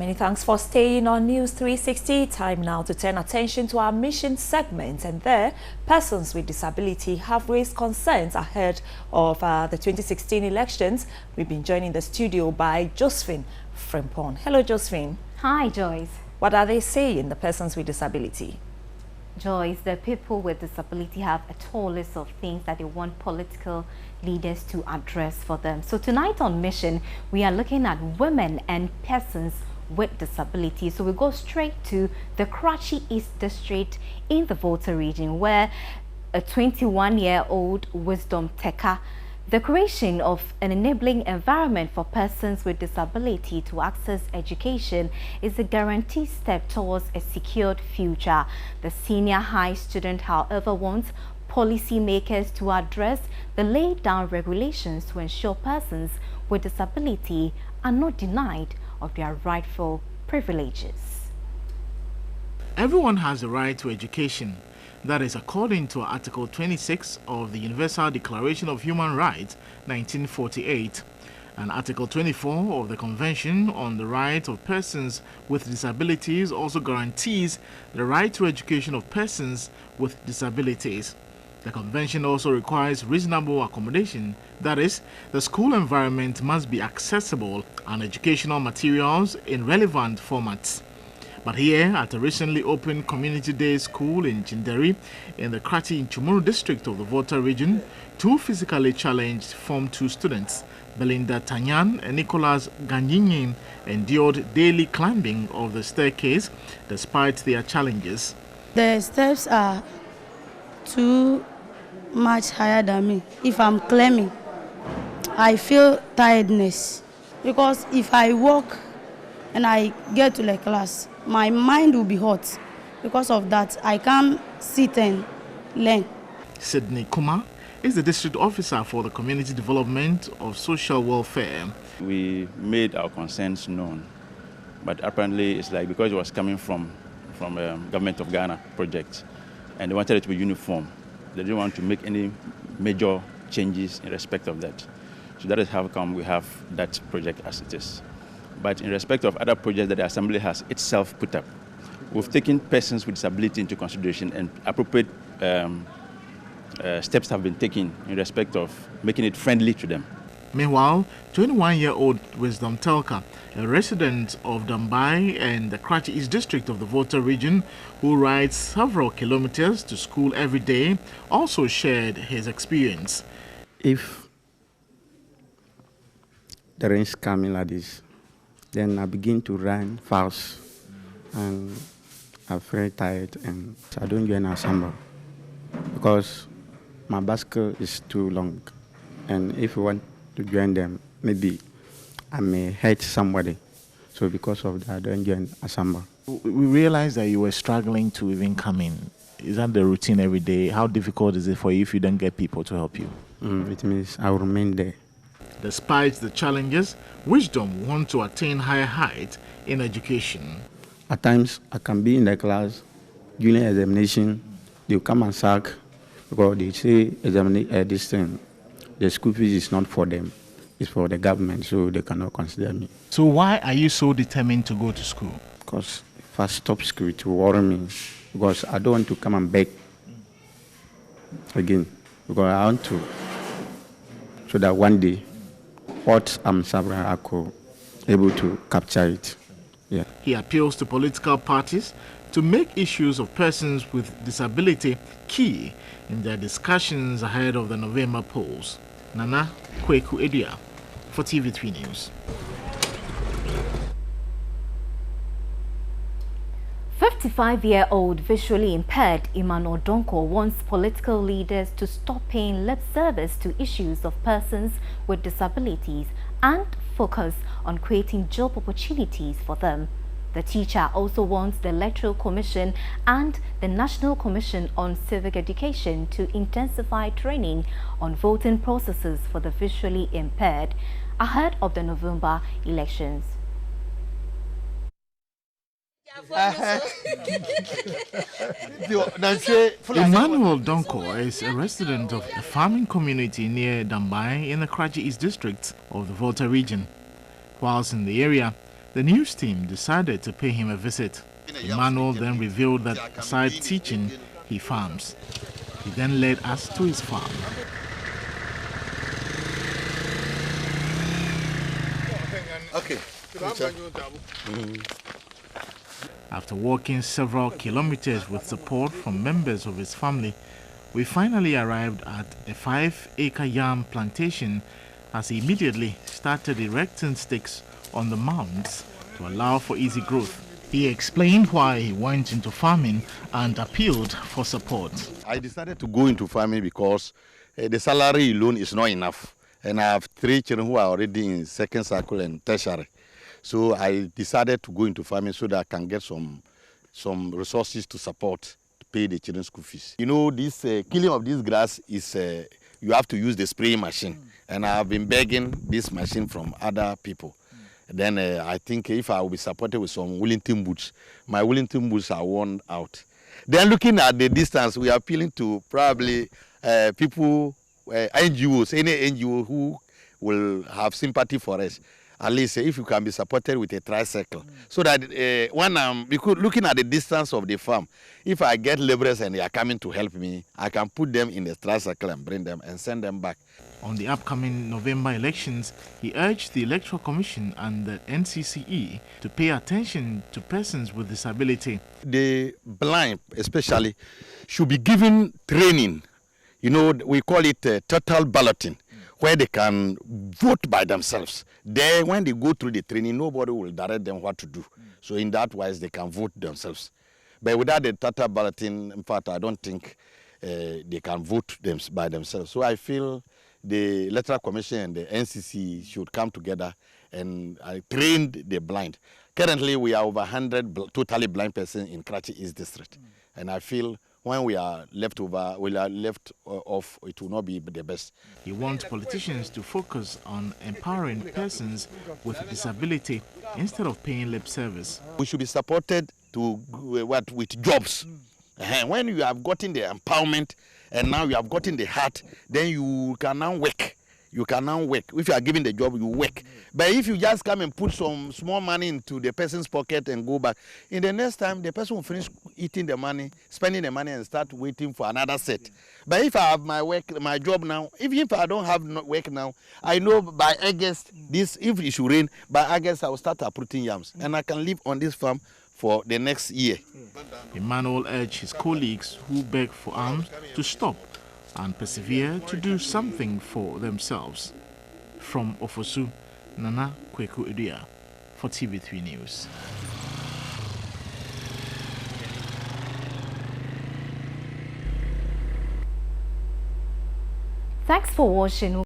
Many thanks for staying on News 360. Time now to turn attention to our mission segment. And there, persons with disability have raised concerns ahead of the 2016 elections. We've been joined in the studio by Josephine Frimpong. Hello, Josephine. Hi, Joyce. What are they saying, the persons with disability? Joyce, the people with disability have a tall list of things that they want political leaders to address for them. So tonight on Mission, we are looking at women and persons with disability. So we go straight to the Karachi East District in the Volta region, where a 21-year-old Wisdom Teka, the creation of an enabling environment for persons with disability to access education is a guaranteed step towards a secured future. The senior high student, however, wants policymakers to address the laid down regulations to ensure persons with disability are not denied of their rightful privileges. Everyone has the right to education. That is according to Article 26 of the Universal Declaration of Human Rights, 1948, and Article 24 of the Convention on the Rights of Persons with Disabilities also guarantees the right to education of persons with disabilities. The Convention also requires reasonable accommodation, that is, the school environment must be accessible and educational materials in relevant formats. But here, at a recently opened Community Day School in Chinderi, in the Krati Chumuru district of the Volta region, two physically challenged Form 2 students, Belinda Tanyan and Nicholas Ganyinyin, endured daily climbing of the staircase despite their challenges. The steps are too much higher than me. If I'm climbing, I feel tiredness, because if I walk and I get to the class, my mind will be hot. Because of that, I can't sit and learn. Sydney Kuma is the district officer for the Community Development of Social Welfare. We made our concerns known, but apparently it's like because it was coming from Government of Ghana project, and they wanted it to be uniform. They didn't want to make any major changes in respect of that. So that is how come we have that project as it is. But in respect of other projects that the Assembly has itself put up, we've taken persons with disability into consideration, and appropriate steps have been taken in respect of making it friendly to them. Meanwhile, 21-year-old Wisdom Telka, a resident of Dambai and the Karachi East District of the Volta region, who rides several kilometers to school every day, also shared his experience. If the rain's coming like this, then I begin to run fast, and I'm very tired, and I don't join ensemble because my bicycle is too long, and if you want to join them, maybe I may hurt somebody. So because of that, I don't join ensemble. We realized that you were struggling to even come in. Is that the routine every day? How difficult is it for you if you don't get people to help you? It means I will remain there. Despite the challenges, Wisdom wants to attain higher heights in education. At times, I can be in the class, junior examination, they'll come and sack because they say this thing, the school fees is not for them, it's for the government, so they cannot consider me. So why are you so determined to go to school? Because if I stop school, it will worry me, because I don't want to come and beg again, because I want to, so that one day, what I'm suffering, I could able to capture it. Yeah. He appeals to political parties to make issues of persons with disability key in their discussions ahead of the November polls. Nana Kweku Edia for TV3 News. 55-year-old visually impaired Emmanuel Donko wants political leaders to stop paying lip service to issues of persons with disabilities and focus on creating job opportunities for them. The teacher also wants the Electoral Commission and the National Commission on Civic Education to intensify training on voting processes for the visually impaired ahead of the November elections. Emmanuel Donko is a resident of a farming community near Dambai in the Karachi East District of the Volta region. Whilst in the area, The news team decided to pay him a visit. Emmanuel then revealed that aside teaching, he farms. He then led us to his farm. Okay. After walking several kilometers with support from members of his family, we finally arrived at a 5-acre yam plantation as he immediately started erecting stakes on the mounds to allow for easy growth. He explained why he went into farming and appealed for support. I decided to go into farming because the salary alone is not enough. And I have 3 children who are already in second circle and tertiary. So I decided to go into farming so that I can get some resources to support, to pay the children's school fees. You know, this killing of this grass is, you have to use the spraying machine. And I have been begging this machine from other people. Then I think if I will be supported with some Wellington boots, my Wellington boots are worn out. Then looking at the distance, we are appealing to probably people, NGOs, any NGO who will have sympathy for us. At least if you can be supported with a tricycle. So that when I'm looking at the distance of the farm, if I get laborers and they are coming to help me, I can put them in the tricycle and bring them and send them back. On the upcoming November elections, he urged the Electoral Commission and the NCCE to pay attention to persons with disability. The blind, especially, should be given training. You know, we call it total balloting, where they can vote by themselves. Then when they go through the training, nobody will direct them what to do. So in that wise, they can vote themselves. But without the total balloting, in fact, I don't think they can vote by themselves. So I feel the Electoral Commission and the NCC should come together and train the blind. Currently, we are over 100 totally blind persons in Karachi East District. And I feel when we are left off, it will not be the best. He wants politicians to focus on empowering persons with disability instead of paying lip service. We should be supported with jobs. When you have gotten the empowerment and now you have gotten the heart, then you can now work. You can now work. If you are given the job, you work. But if you just come and put some small money into the person's pocket and go back, in the next time, the person will finish eating the money, spending the money, and start waiting for another set. But if I have my job now, even if I don't have work now, I know by August, if it should rain, by August I will start uprooting yams. And I can live on this farm for the next year. Emmanuel urged his colleagues who beg for arms to stop and persevere to do something for themselves. From Ofosu, Nana Kweku Edua for TV3 News. Thanks for watching.